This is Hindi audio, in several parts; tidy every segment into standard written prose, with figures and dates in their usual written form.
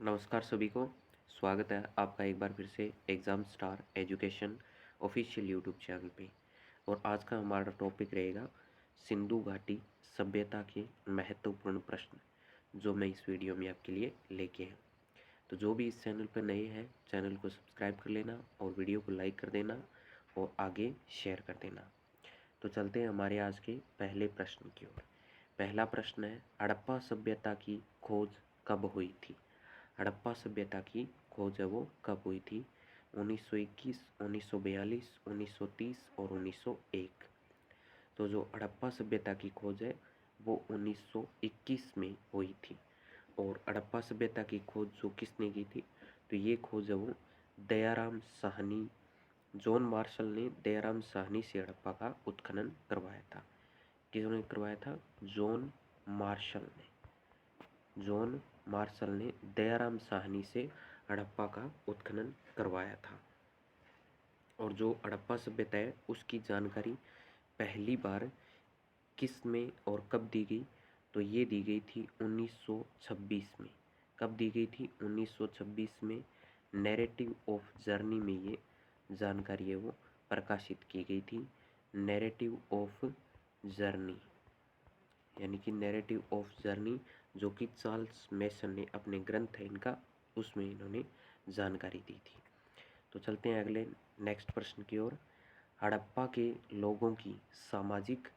नमस्कार सभी को। स्वागत है आपका एक बार फिर से exam star education official YouTube channel पे। और आज का हमारा टॉपिक रहेगा सिंधु घाटी सभ्यता के महत्वपूर्ण प्रश्न, जो मैं इस वीडियो में आपके लिए लेके हैं। तो जो भी इस चैनल पर नए हैं, चैनल को सब्सक्राइब कर लेना और वीडियो को लाइक कर देना और आगे शेयर कर देना। तो चलते हैं हमारे आज के पहले प्रश्न की ओर। पहला प्रश्न है, हड़प्पा सभ्यता की खोज कब हुई थी? हड़प्पा सभ्यता की खोज है वो कब हुई थी? 1921, 1942, 1930 और 1901। तो जो हड़प्पा सभ्यता की खोज है वो 1921 में हुई थी। और हड़प्पा सभ्यता की खोज जो किसने की थी? तो ये खोज है वो दयाराम साहनी, जॉन मार्शल ने दयाराम साहनी से हड़प्पा का उत्खनन करवाया था। किसने करवाया था? जॉन मार्शल ने दयाराम साहनी से हड़प्पा का उत्खनन करवाया था। और जो हड़प्पा सभ्यता है उसकी जानकारी पहली बार किस में और कब दी गई? तो ये दी गई थी 1926 में। कब दी गई थी? 1926 में। नैरेटिव ऑफ जर्नी में ये जानकारी है वो प्रकाशित की गई थी। नैरेटिव ऑफ जर्नी, यानी कि नैरेटिव ऑफ जर्नी, जो कि चार्ल्स मैसन ने अपने ग्रंथ है इनका, उसमें इन्होंने जानकारी दी थी। तो चलते हैं अगले नेक्स्ट प्रश्न की ओर। हड़प्पा के लोगों की सामाजिक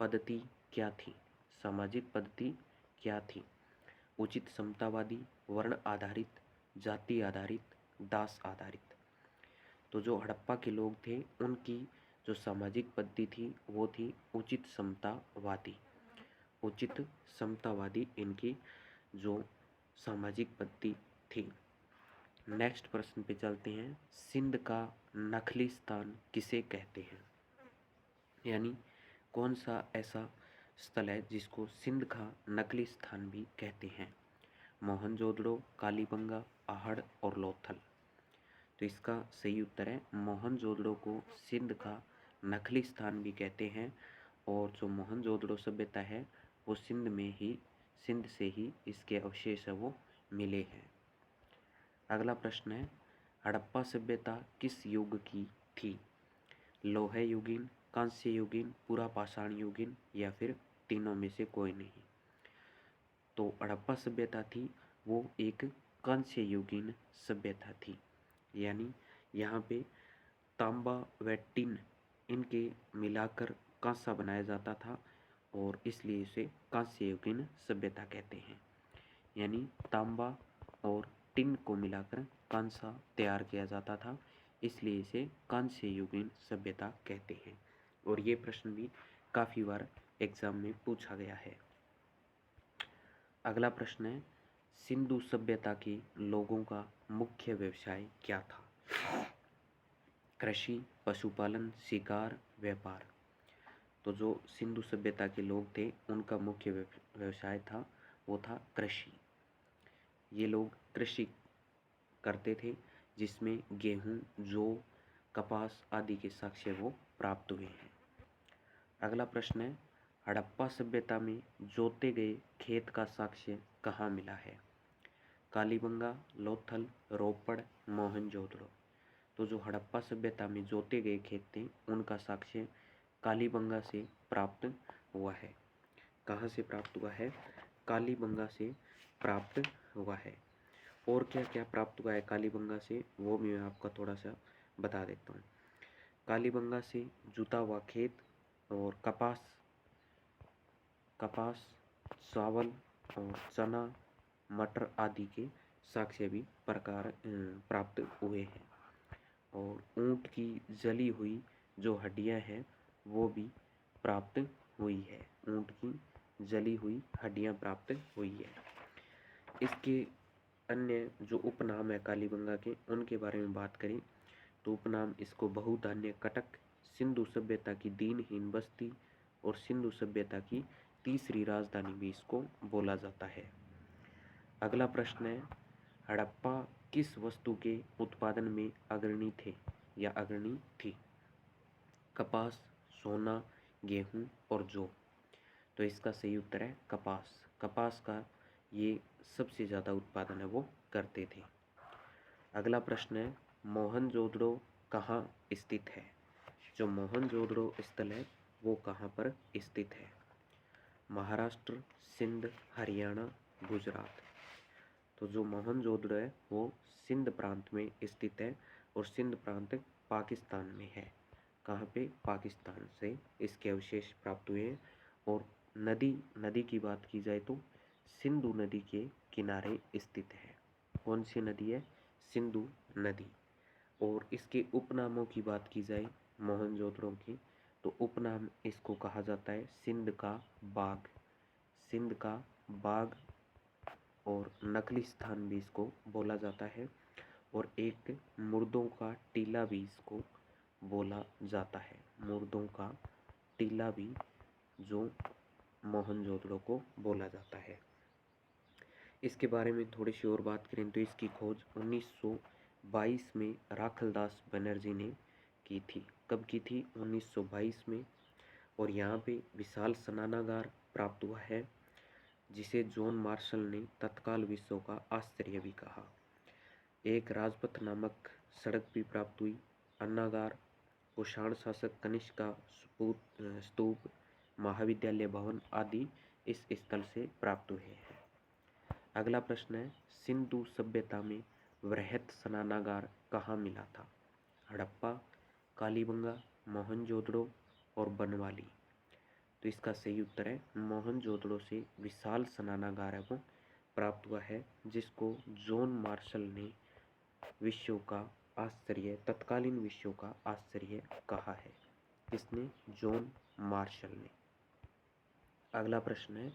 पद्धति क्या थी? सामाजिक पद्धति क्या थी? उचित समतावादी, वर्ण आधारित, जाति आधारित, दास आधारित। तो जो हड़प्पा के लोग थे उनकी जो सामाजिक पद्धति थी वो थी उचित समतावादी। उचित समतावादी इनकी जो सामाजिक पद्धति थी। नेक्स्ट प्रश्न पे चलते हैं। सिंध का नखलिस्तान किसे कहते हैं? यानी कौन सा ऐसा स्थल है जिसको सिंध का नखलिस्तान भी कहते हैं? मोहनजोदड़ो, कालीबंगा, आहड़ और लोथल। तो इसका सही उत्तर है मोहनजोदड़ो को सिंध का नखलिस्तान भी कहते हैं। और जो मोहनजोदड़ो सभ्यता है वो सिंध से ही इसके अवशेष है वो मिले हैं। अगला प्रश्न है, हड़प्पा सभ्यता किस युग की थी? लोह युगीन, कांस्य युगीन, पूरा पाषाण युगीन या फिर तीनों में से कोई नहीं? तो हड़प्पा सभ्यता थी वो एक कांस्य युगीन सभ्यता थी। यानी यहाँ पे तांबा व टिन इनके मिलाकर कांसा बनाया जाता था और इसलिए इसे कांस्य युगीन सभ्यता कहते हैं। यानी तांबा और टिन को मिलाकर कांसा तैयार किया जाता था, इसलिए इसे कांस्य युगीन सभ्यता कहते हैं। और ये प्रश्न भी काफ़ी बार एग्जाम में पूछा गया है। अगला प्रश्न है, सिंधु सभ्यता के लोगों का मुख्य व्यवसाय क्या था? कृषि, पशुपालन, शिकार, व्यापार। तो जो सिंधु सभ्यता के लोग थे उनका मुख्य व्यवसाय था वो था कृषि। ये लोग कृषि करते थे जिसमें गेहूं, जौ, कपास आदि के साक्ष्य वो प्राप्त हुए हैं। अगला प्रश्न है, हड़प्पा सभ्यता में जोते गए खेत का साक्ष्य कहाँ मिला है? कालीबंगा, लोथल, रोपड़, मोहनजोदड़ो। तो जो हड़प्पा सभ्यता में जोते गए खेत थे उनका साक्ष्य कालीबंगा से प्राप्त हुआ है। कहाँ से प्राप्त हुआ है? कालीबंगा से प्राप्त हुआ है। और क्या क्या प्राप्त हुआ है कालीबंगा से वो भी मैं आपको थोड़ा सा बता देता हूँ। कालीबंगा से जुता हुआ खेत और कपास, चावल और चना, मटर आदि के साक्ष्य भी प्राप्त हुए हैं। और ऊँट की जली हुई जो हड्डियाँ हैं वो भी प्राप्त हुई है। ऊँट की जली हुई हड्डियाँ प्राप्त हुई है। इसके अन्य जो उपनाम है कालीबंगा के उनके बारे में बात करें तो उपनाम इसको बहुधान्य कटक, सिंधु सभ्यता की दीनहीन बस्ती और सिंधु सभ्यता की तीसरी राजधानी भी इसको बोला जाता है। अगला प्रश्न है, हड़प्पा किस वस्तु के उत्पादन में अग्रणी थे या अग्रणी थी? कपास, सोना, गेहूं और जौ। तो इसका सही उत्तर है कपास। कपास का ये सबसे ज़्यादा उत्पादन है वो करते थे। अगला प्रश्न है, मोहनजोदड़ो कहाँ स्थित है? जो मोहनजोदड़ो स्थल है वो कहाँ पर स्थित है? महाराष्ट्र, सिंध, हरियाणा, गुजरात। तो जो मोहनजोदड़ो है वो सिंध प्रांत में स्थित है और सिंध प्रांत पाकिस्तान में है। कहाँ पे? पाकिस्तान से इसके अवशेष प्राप्त हुए हैं। और नदी की बात की जाए तो सिंधु नदी के किनारे स्थित है। कौन सी नदी है? सिंधु नदी। और इसके उपनामों की बात की जाए मोहनजोदड़ो की, तो उपनाम इसको कहा जाता है सिंध का बाग। सिंध का बाग और नकली स्थान भी इसको बोला जाता है। और एक मुर्दों का टीला भी इसको बोला जाता है। मुर्दों का टीला भी जो मोहनजोदड़ो को बोला जाता है। इसके बारे में थोड़ी सी और बात करें तो इसकी खोज 1922 में राखलदास बनर्जी ने की थी। कब की थी? 1922 में। और यहाँ पे विशाल स्नानागार प्राप्त हुआ है जिसे जॉन मार्शल ने तत्काल विश्व का आश्चर्य भी कहा। एक राजपथ नामक सड़क भी प्राप्त हुई। अन्नागार, कुषाण शासक कनिष्क का स्तूप, महाविद्यालय भवन आदि इस स्थल से प्राप्त हुए हैं। अगला प्रश्न है, सिंधु सभ्यता में वृहत स्नानागार कहाँ मिला था? हड़प्पा, कालीबंगा, मोहनजोदड़ो और बनवाली। तो इसका सही उत्तर है मोहनजोदड़ो से विशाल स्नानागार है वो प्राप्त हुआ है जिसको जॉन मार्शल ने विश्व का आश्चर्य, तत्कालीन विश्व का आश्चर्य कहा है। किसने? जॉन मार्शल ने। अगला प्रश्न है,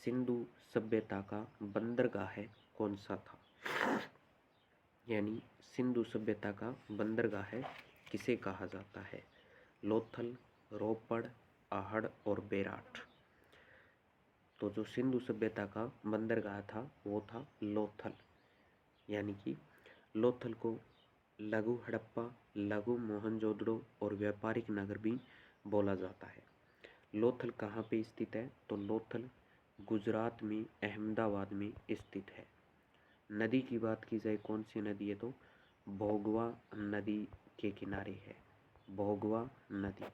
सिंधु सभ्यता का बंदरगाह है कौन सा था? यानी सिंधु सभ्यता का बंदरगाह है किसे कहा जाता है? लोथल, रोपड़, आहड़ और बेराट। तो जो सिंधु सभ्यता का बंदरगाह था वो था लोथल। यानी कि लोथल को लघु हड़प्पा, लघु मोहनजोदड़ो और व्यापारिक नगर भी बोला जाता है। लोथल कहाँ पे स्थित है? तो लोथल गुजरात में अहमदाबाद में स्थित है। नदी की बात की जाए कौन सी नदी है? तो भोगवा नदी के किनारे है, भोगवा नदी।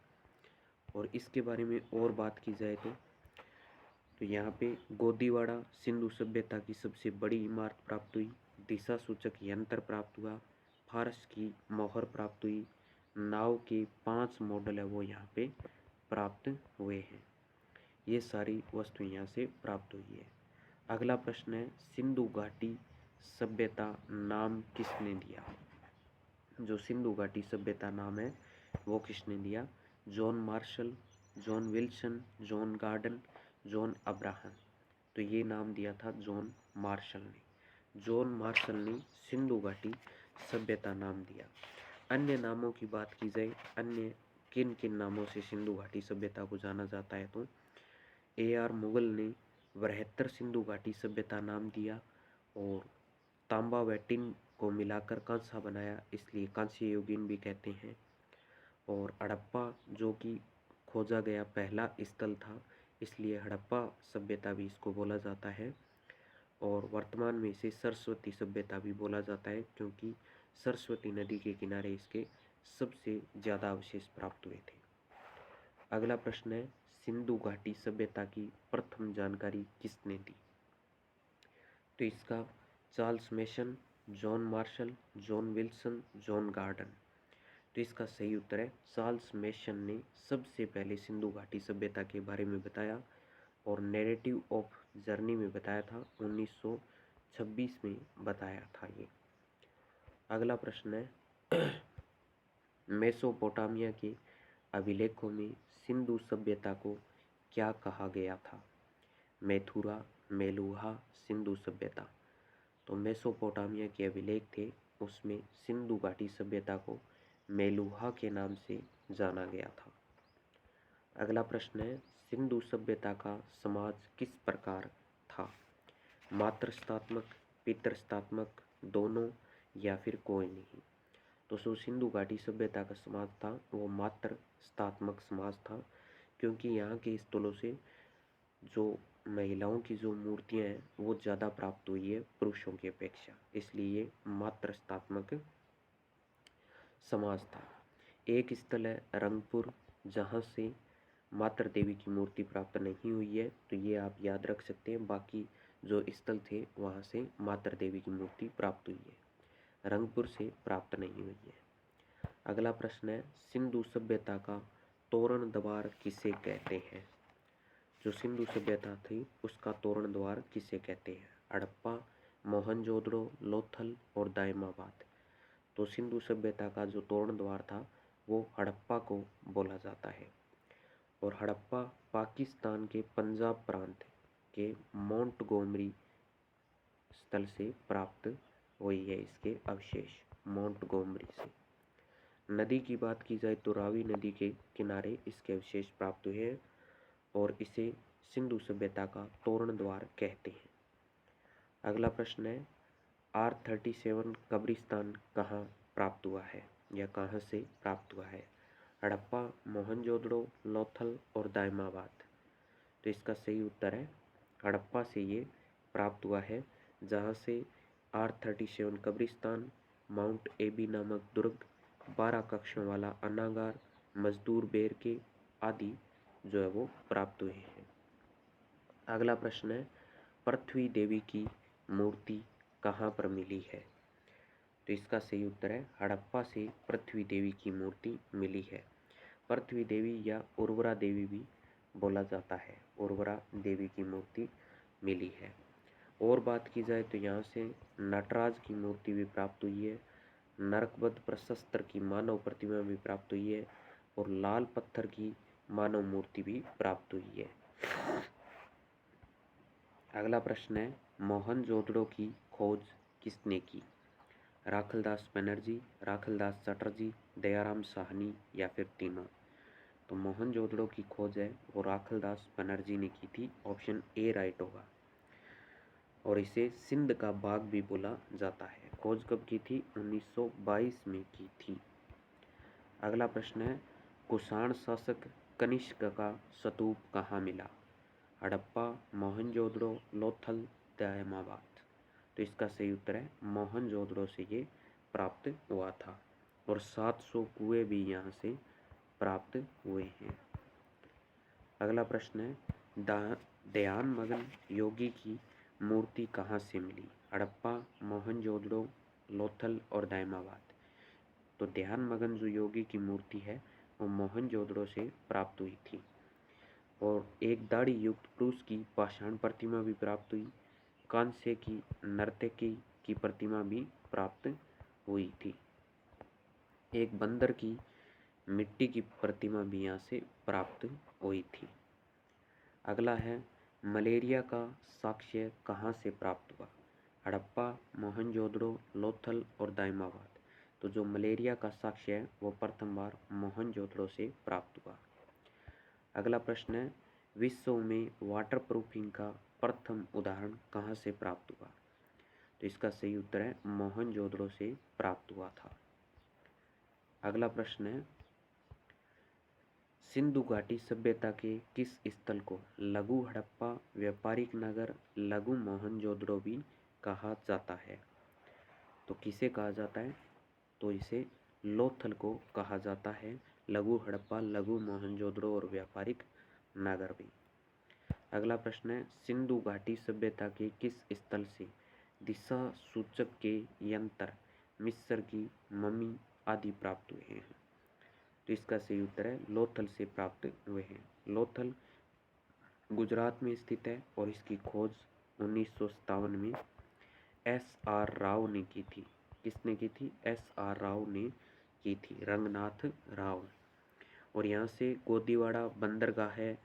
और इसके बारे में और बात की जाए तो यहाँ पे गोदीवाड़ा सिंधु सभ्यता की सबसे बड़ी इमारत प्राप्त हुई। दिशा सूचक यंत्र प्राप्त हुआ। फारस की मोहर प्राप्त हुई। नाव के 5 मॉडल है वो यहाँ पे प्राप्त हुए हैं। ये सारी वस्तु यहाँ से प्राप्त हुई है। अगला प्रश्न है, सिंधु घाटी सभ्यता नाम किसने दिया? जो सिंधु घाटी सभ्यता नाम है वो किसने दिया? John Marshall, John Wilson, John garden, John Abraham. तो ये नाम दिया था जॉन मार्शल ने। जॉन मार्शल ने सिंधु घाटी सभ्यता नाम दिया। अन्य नामों की बात की जाए, अन्य किन किन नामों से सिंधु घाटी सभ्यता को जाना जाता है तो AR मुगल ने बृहत्तर सिंधु घाटी सभ्यता नाम दिया। और तांबा व टिन को मिलाकर कांसा बनाया, इसलिए कांस्य युगीन भी कहते हैं। और हड़प्पा जो कि खोजा गया पहला स्थल था, इसलिए हड़प्पा सभ्यता भी इसको बोला जाता है। और वर्तमान में इसे सरस्वती सभ्यता भी बोला जाता है क्योंकि सरस्वती नदी के किनारे इसके सबसे ज़्यादा अवशेष प्राप्त हुए थे। अगला प्रश्न है, सिंधु घाटी सभ्यता की प्रथम जानकारी किसने दी? तो इसका Charles mason, John Marshall, John Wilson, John garden. तो इसका सही उत्तर है चार्ल्स मेसन ने सबसे पहले सिंधु घाटी सभ्यता के बारे में बताया और नैरेटिव ऑफ जर्नी में बताया था। 1926 में बताया था ये। अगला प्रश्न है, मेसोपोटामिया के अभिलेखों में सिंधु सभ्यता को क्या कहा गया था? मैथुरा, मेलुहा, सिंधु सभ्यता। तो मेसोपोटामिया के अभिलेख थे उसमें सिंधु घाटी सभ्यता को मेलुहा के नाम से जाना गया था। अगला प्रश्न है, सिंधु सभ्यता का समाज किस प्रकार था? मातृस्थात्मक, पितृस्थात्मक, दोनों या फिर कोई नहीं? तो जो सिंधु घाटी सभ्यता का समाज था वो मातृस्थात्मक समाज था क्योंकि यहाँ के स्थलों से जो महिलाओं की जो मूर्तियां हैं वो ज़्यादा प्राप्त हुई है पुरुषों की अपेक्षा, इसलिए ये मातृस्थात्मक समाज था। एक स्थल है रंगपुर जहाँ से मातृ देवी की मूर्ति प्राप्त नहीं हुई है, तो ये आप याद रख सकते हैं। बाकी जो स्थल थे वहाँ से मातृ देवी की मूर्ति प्राप्त हुई है, रंगपुर से प्राप्त नहीं हुई है। अगला प्रश्न है, सिंधु सभ्यता का तोरण द्वार किसे कहते हैं? जो सिंधु सभ्यता थी उसका तोरण द्वार किसे कहते हैं? हड़प्पा, मोहनजोदड़ो, लोथल और दायमाबाद। तो सिंधु सभ्यता का जो तोरण द्वार था वो हड़प्पा को बोला जाता है। और हड़प्पा पाकिस्तान के पंजाब प्रांत के मोंटगोमरी स्थल से प्राप्त हुई है, इसके अवशेष मोंटगोमरी से। नदी की बात की जाए तो रावी नदी के किनारे इसके अवशेष प्राप्त हुए हैं और इसे सिंधु सभ्यता का तोरण द्वार कहते हैं। अगला प्रश्न है, R37 कब्रिस्तान कहाँ प्राप्त हुआ है या कहाँ से प्राप्त हुआ है? हड़प्पा, मोहनजोदड़ो, लोथल और दायमाबाद। तो इसका सही उत्तर है हड़प्पा से ये प्राप्त हुआ है, जहाँ से R37 कब्रिस्तान, माउंट एबी नामक दुर्ग, 12 कक्षों वाला अनागार, मजदूर बेरके आदि जो है वो प्राप्त हुए हैं। अगला प्रश्न है, पृथ्वी देवी की मूर्ति कहाँ पर मिली है? तो इसका सही उत्तर है हड़प्पा से पृथ्वी देवी की मूर्ति मिली है। पृथ्वी देवी या उर्वरा देवी भी बोला जाता है, उर्वरा देवी की मूर्ति मिली है। और बात की जाए तो यहाँ से नटराज की मूर्ति भी प्राप्त हुई है, नरकबद्ध प्रशस्त्र की मानव प्रतिमा भी प्राप्त हुई है और लाल पत्थर की मानव मूर्ति भी प्राप्त हुई है। अगला प्रश्न है, मोहनजोदड़ो की खोज किसने की? राखलदास बनर्जी, राखलदास चटर्जी, दयाराम साहनी या फिर तीनों? तो मोहनजोदड़ो की खोज है वो राखलदास बनर्जी ने की थी, ऑप्शन ए राइट होगा। और इसे सिंध का बाग भी बोला जाता है। खोज कब की थी? 1922 में की थी। अगला प्रश्न है, कुषाण शासक कनिष्क का स्तूप कहाँ मिला? हड़प्पा, मोहनजोदड़ो, लोथल, दायमाबाद। तो इसका सही उत्तर है मोहनजोदड़ो से ये प्राप्त हुआ था और 700 कुएं भी यहाँ से प्राप्त हुए हैं। अगला प्रश्न है, ध्यानमग्न योगी की मूर्ति कहाँ से मिली? हड़प्पा, मोहनजोदड़ो, लोथल और दायमाबाद। तो ध्यानमग्न जो योगी की मूर्ति है वो मोहनजोदड़ो से प्राप्त हुई थी। और एक दाढ़ी युक्त पुरुष की पाषाण प्रतिमा भी प्राप्त हुई, कांस्य की नर्तकी की प्रतिमा भी प्राप्त हुई थी, एक बंदर की मिट्टी की प्रतिमा भी यहाँ से प्राप्त हुई थी। अगला है, मलेरिया का साक्ष्य कहाँ से प्राप्त हुआ? हड़प्पा, मोहनजोदड़ो, लोथल और दायमाबाद। तो जो मलेरिया का साक्ष्य है वो प्रथम बार मोहनजोदड़ो से प्राप्त हुआ। अगला प्रश्न है, विश्व में वाटर प्रूफिंग का प्रथम उदाहरण कहाँ से प्राप्त हुआ? तो इसका सही उत्तर है मोहनजोदड़ो से प्राप्त हुआ था। अगला प्रश्न है, सिंधु घाटी सभ्यता के किस स्थल को लघु हड़प्पा, व्यापारिक नगर, लघु मोहनजोदड़ो भी कहा जाता है? तो किसे कहा जाता है? तो इसे लोथल को कहा जाता है, लघु हड़प्पा, लघु मोहनजोदड़ो और व्यापारिक नगर भी। अगला प्रश्न है, सिंधु घाटी सभ्यता के किस स्थल से दिशा सूचक के यंत्र, मिस्र की मम्मी आदि प्राप्त हुए हैं? तो इसका सही उत्तर है लोथल से प्राप्त हुए हैं। लोथल गुजरात में स्थित है और इसकी खोज 1957 में S.R. राव ने की थी। किसने की थी? S.R. राव ने की थी, रंगनाथ राव। और यहाँ से गोदीवाड़ा बंदरगाह है,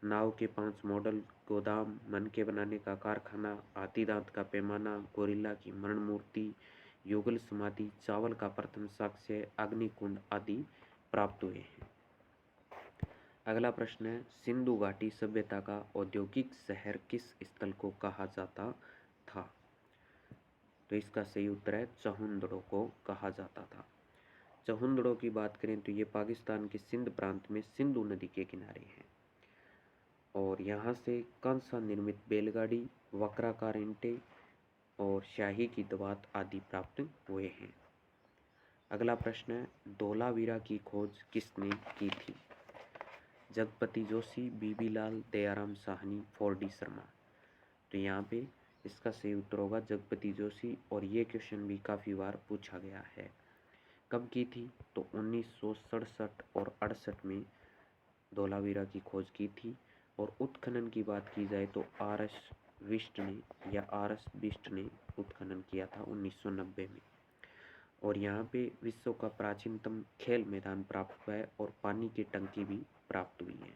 नाव के 5 मॉडल, गोदाम, मनके बनाने का कारखाना, हाथी दांत का पैमाना, गोरिल्ला की मरण मूर्ति, युगल समाधि, चावल का प्रथम साक्ष्य, अग्निकुंड आदि प्राप्त हुए हैं। अगला प्रश्न है, सिंधु घाटी सभ्यता का औद्योगिक शहर किस स्थल को कहा जाता था? तो इसका सही उत्तर है चहुंदड़ो को कहा जाता था। चहुंदड़ो की बात करें तो ये पाकिस्तान के सिंध प्रांत में सिंधु नदी के किनारे है। और यहाँ से कंसा निर्मित बैलगाड़ी, वक्राकार ईंटें और शाही की दवात आदि प्राप्त हुए हैं। अगला प्रश्न है, धोलावीरा की खोज किसने की थी? जगपति जोशी, बीबी लाल, दयाराम साहनी, 4D शर्मा। तो यहाँ पे इसका सही उत्तर होगा जगपति जोशी, और ये क्वेश्चन भी काफ़ी बार पूछा गया है। कब की थी? तो 1967 और 68 में धोलावीरा की खोज की थी। और उत्खनन की बात की जाए तो RS बिष्ट ने उत्खनन किया था 1990 में। और यहाँ पे विश्व का प्राचीनतम खेल मैदान प्राप्त हुआ है और पानी की टंकी भी प्राप्त हुई है।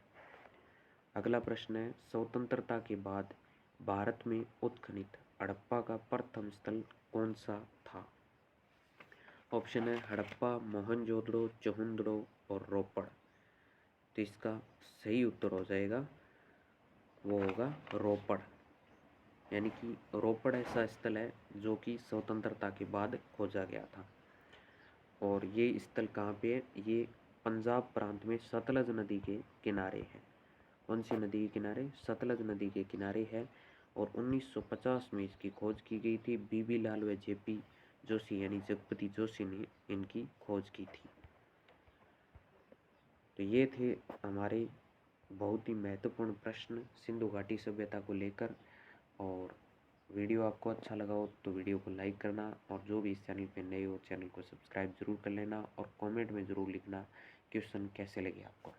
अगला प्रश्न है, स्वतंत्रता के बाद भारत में उत्खनित हड़प्पा का प्रथम स्थल कौन सा था? ऑप्शन है हड़प्पा, मोहनजोदड़ो, चहुंदड़ो और रोपड़। तो इसका सही उत्तर हो जाएगा, वो होगा रोपड़। यानी कि रोपड़ ऐसा स्थल है जो कि स्वतंत्रता के बाद खोजा गया था। और ये स्थल कहाँ पे है? ये पंजाब प्रांत में सतलज नदी के किनारे है। कौन सी नदी के किनारे? सतलज नदी के किनारे है। और 1950 में इसकी खोज की गई थी। बीबी लाल व JP जोशी यानी जगपति जोशी ने इनकी खोज की थी। तो ये थे हमारे बहुत ही महत्वपूर्ण प्रश्न सिंधु घाटी सभ्यता को लेकर। और वीडियो आपको अच्छा लगा हो तो वीडियो को लाइक करना, और जो भी इस चैनल पे नए हो चैनल को सब्सक्राइब जरूर कर लेना, और कमेंट में ज़रूर लिखना क्वेश्चन कैसे लगे आपको।